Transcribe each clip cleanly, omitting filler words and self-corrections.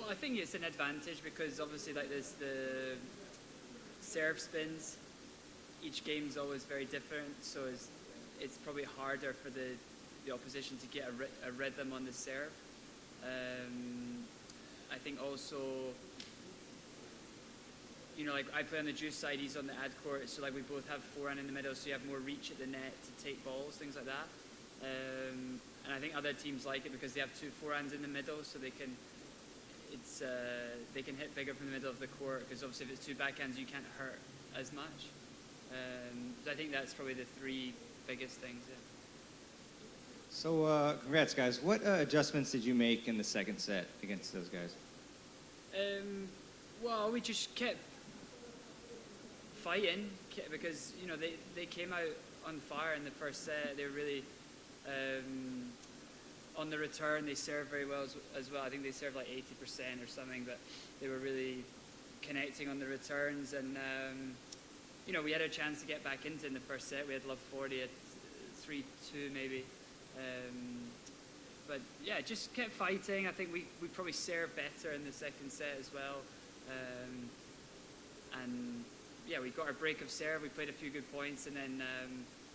Well, I think it's an advantage because obviously like there's the serve spins. Each game's always very different, so it's probably harder for the opposition to get a rhythm on the serve. I think also, like I play on the juice side, he's on the ad court, so like we both have forehand in the middle, so you have more reach at the net to take balls, things like that. And I think other teams like it because they have two forehands in the middle, so they can hit bigger from the middle of the court, because obviously if it's two backhands, you can't hurt as much. So I think that's probably the three biggest things. Yeah. So congrats, guys. What adjustments did you make in the second set against those guys? Well, we just kept fighting because they came out on fire in the first set. They were really on the return. They served very well as well. I think they served like 80% or something, but they were really connecting on the returns. And we had a chance to get back into it in the first set. We had love 40 at 3-2 maybe. But yeah, just kept fighting. I think we probably served better in the second set as well. And yeah, we got our break of serve. We played a few good points, and then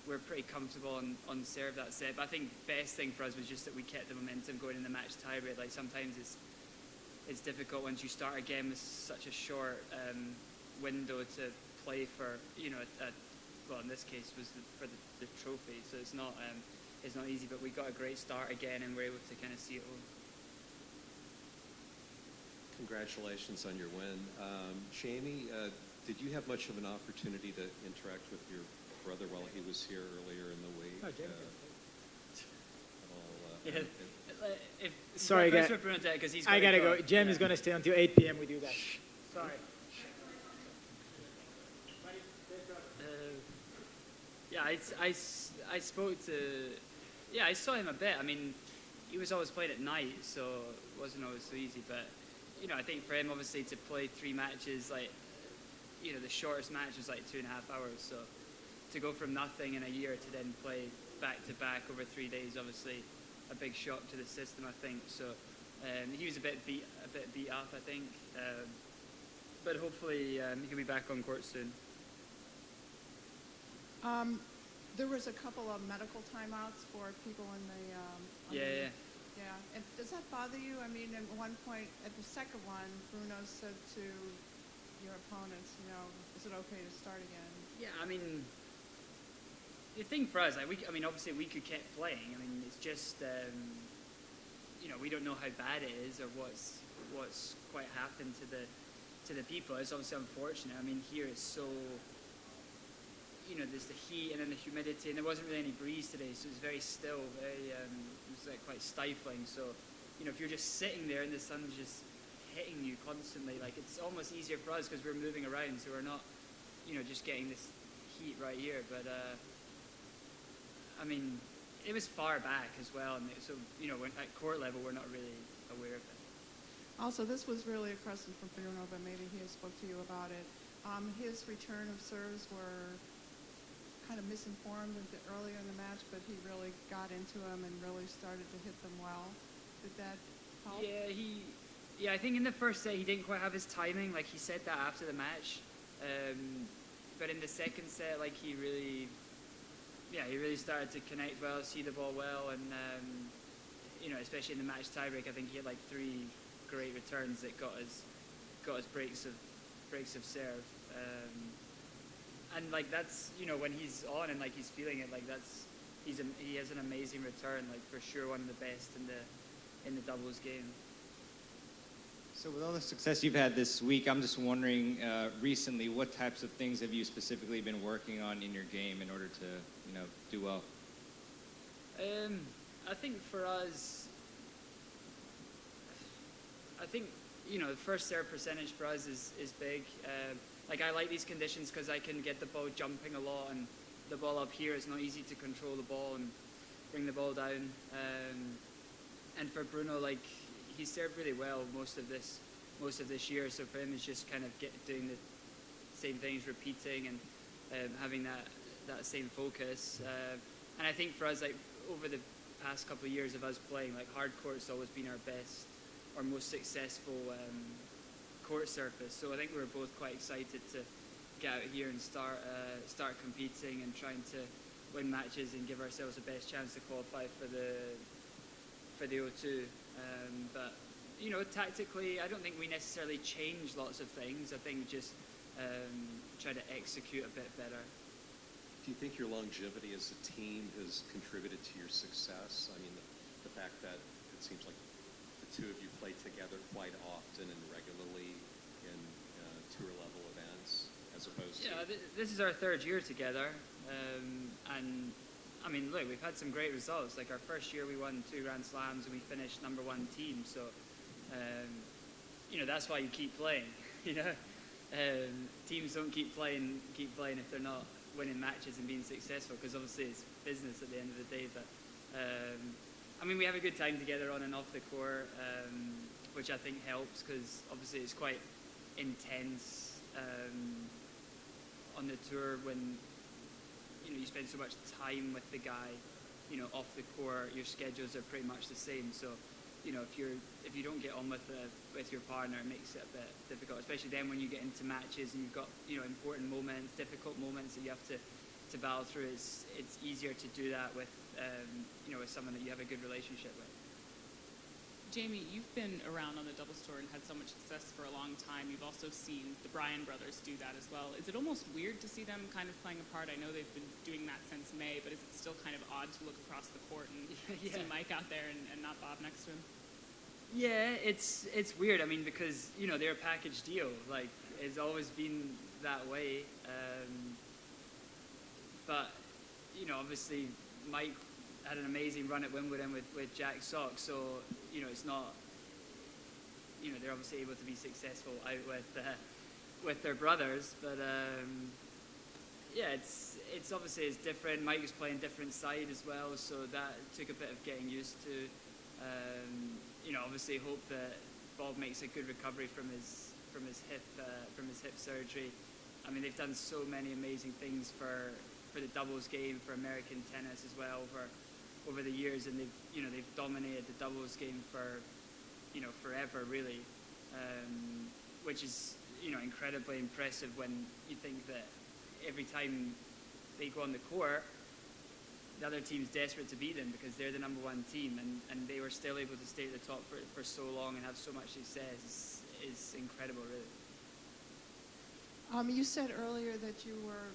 we're pretty comfortable on serve that set. But I think best thing for us was just that we kept the momentum going in the match tiebreak. Like sometimes it's difficult once you start a game with such a short window to play for. Well, in this case was for the trophy, so it's not easy. But we got a great start again, and we're able to kind of see it all. Congratulations on your win. Jaime, did you have much of an opportunity to interact with your brother while he was here earlier in the week? Oh, Jaime. Sorry, guys. I gotta go. Jem is gonna stay until 8 p.m. We do that. Sorry. Yeah, I spoke to. Yeah, I saw him a bit. I mean, he was always playing at night, so it wasn't always so easy. But I think for him, obviously, to play 3 matches, like the shortest match was like 2.5 hours. So to go from nothing in a year to then play back to back over 3 days, obviously, a big shock to the system, I think. So he was a bit beat up, I think. But hopefully he can be back on court soon. There was a couple of medical timeouts for people in the. Yeah. And does that bother you? I mean, at one point, at the second one, Bruno said to your opponents, is it okay to start again? Yeah, I mean, the thing for us, obviously we could keep playing. I mean, it's just, we don't know how bad it is or what's quite happened to the people. It's obviously unfortunate. I mean, here it's so. There's the heat and then the humidity, and there wasn't really any breeze today, so it was very still, it was like quite stifling. So, if you're just sitting there and the sun's just hitting you constantly, like it's almost easier for us because we're moving around, so we're not, just getting this heat right here. But I mean, it was far back as well, and so at court level we're not really aware of it. Also, this was really a question for Bruno, but maybe he spoke to you about it. His return of serves were kind of misinformed a bit earlier in the match, but he really got into them and really started to hit them well. Did that help? Yeah, I think in the first set he didn't quite have his timing. Like he said that after the match, but in the second set, like he really started to connect well, see the ball well, and especially in the match tiebreak, I think he had like 3 great returns that got us breaks of serve. And like that's when he's on and like he's feeling it, like he has an amazing return, like for sure one of the best in the doubles game. So with all the success you've had this week, I'm just wondering recently what types of things have you specifically been working on in your game in order to do well? I think for us, the first serve percentage for us is big. Like I like these conditions because I can get the ball jumping a lot, and the ball up here is not easy to control the ball and bring the ball down. And for Bruno, like he served really well most of this year. So for him, it's just kind of doing the same things, repeating, and having that same focus. And I think for us, like over the past couple of years of us playing, like hard court's always been our best or most successful court surface. So I think we were both quite excited to get out here and start competing and trying to win matches and give ourselves the best chance to qualify for the O2. But tactically, I don't think we necessarily changed lots of things. I think just try to execute a bit better. Do you think your longevity as a team has contributed to your success? I mean, the fact that it seems like the two of you play together quite often and regularly in tour-level events, as opposed to... Yeah, this is our third year together. And, I mean, look, we've had some great results. Like, our first year, we won 2 Grand Slams, and we finished #1 team. So, that's why you keep playing, Teams don't keep playing if they're not winning matches and being successful, because obviously it's business at the end of the day. But I mean, we have a good time together on and off the court, which I think helps, because obviously it's quite intense on the tour when you spend so much time with the guy. Off the court, your schedules are pretty much the same. So if you don't get on with your partner, it makes it a bit difficult, especially then when you get into matches and you've got important moments, difficult moments that you have to battle through. It's easier to do that with with someone that you have a good relationship with. Jaime, you've been around on the doubles tour and had so much success for a long time. You've also seen the Bryan brothers do that as well. Is it almost weird to see them kind of playing a part? I know they've been doing that since May, but is it still kind of odd to look across the court and see Mike out there and not Bob next to him? Yeah, it's weird. I mean, because they're a package deal. Like, it's always been that way. But obviously Mike had an amazing run at Wimbledon with Jack Sock, so it's not. They're obviously able to be successful out with their brothers, but yeah, it's obviously it's different. Mike was playing different side as well, so that took a bit of getting used to. Obviously hope that Bob makes a good recovery from his hip surgery. I mean, they've done so many amazing things for the doubles game, for American tennis as well over the years, and they've dominated the doubles game for forever really, which is incredibly impressive when you think that every time they go on the court, the other team's desperate to beat them because they're the #1 team, and they were still able to stay at the top for so long and have so much success is incredible, really. You said earlier that you were,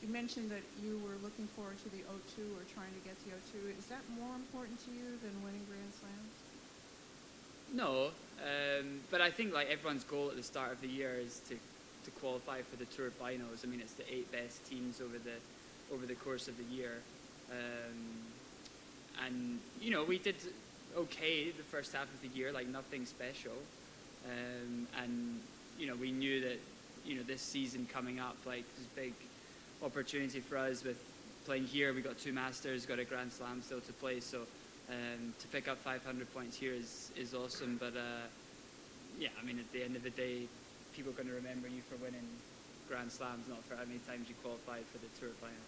you mentioned that you were looking forward to the O2 or trying to get to the O2. Is that more important to you than winning Grand Slams? No, but I think like everyone's goal at the start of the year is to qualify for the Tour Finals. I mean, it's the 8 best teams over the course of the year, and we did okay the first half of the year, like nothing special, and we knew that this season coming up, like, was a big opportunity for us with playing here. We got 2 Masters, got a Grand Slam still to play, so to pick up 500 points here is awesome. But yeah, I mean, at the end of the day, people are going to remember you for winning Grand Slams, not for how many times you qualified for the Tour Final.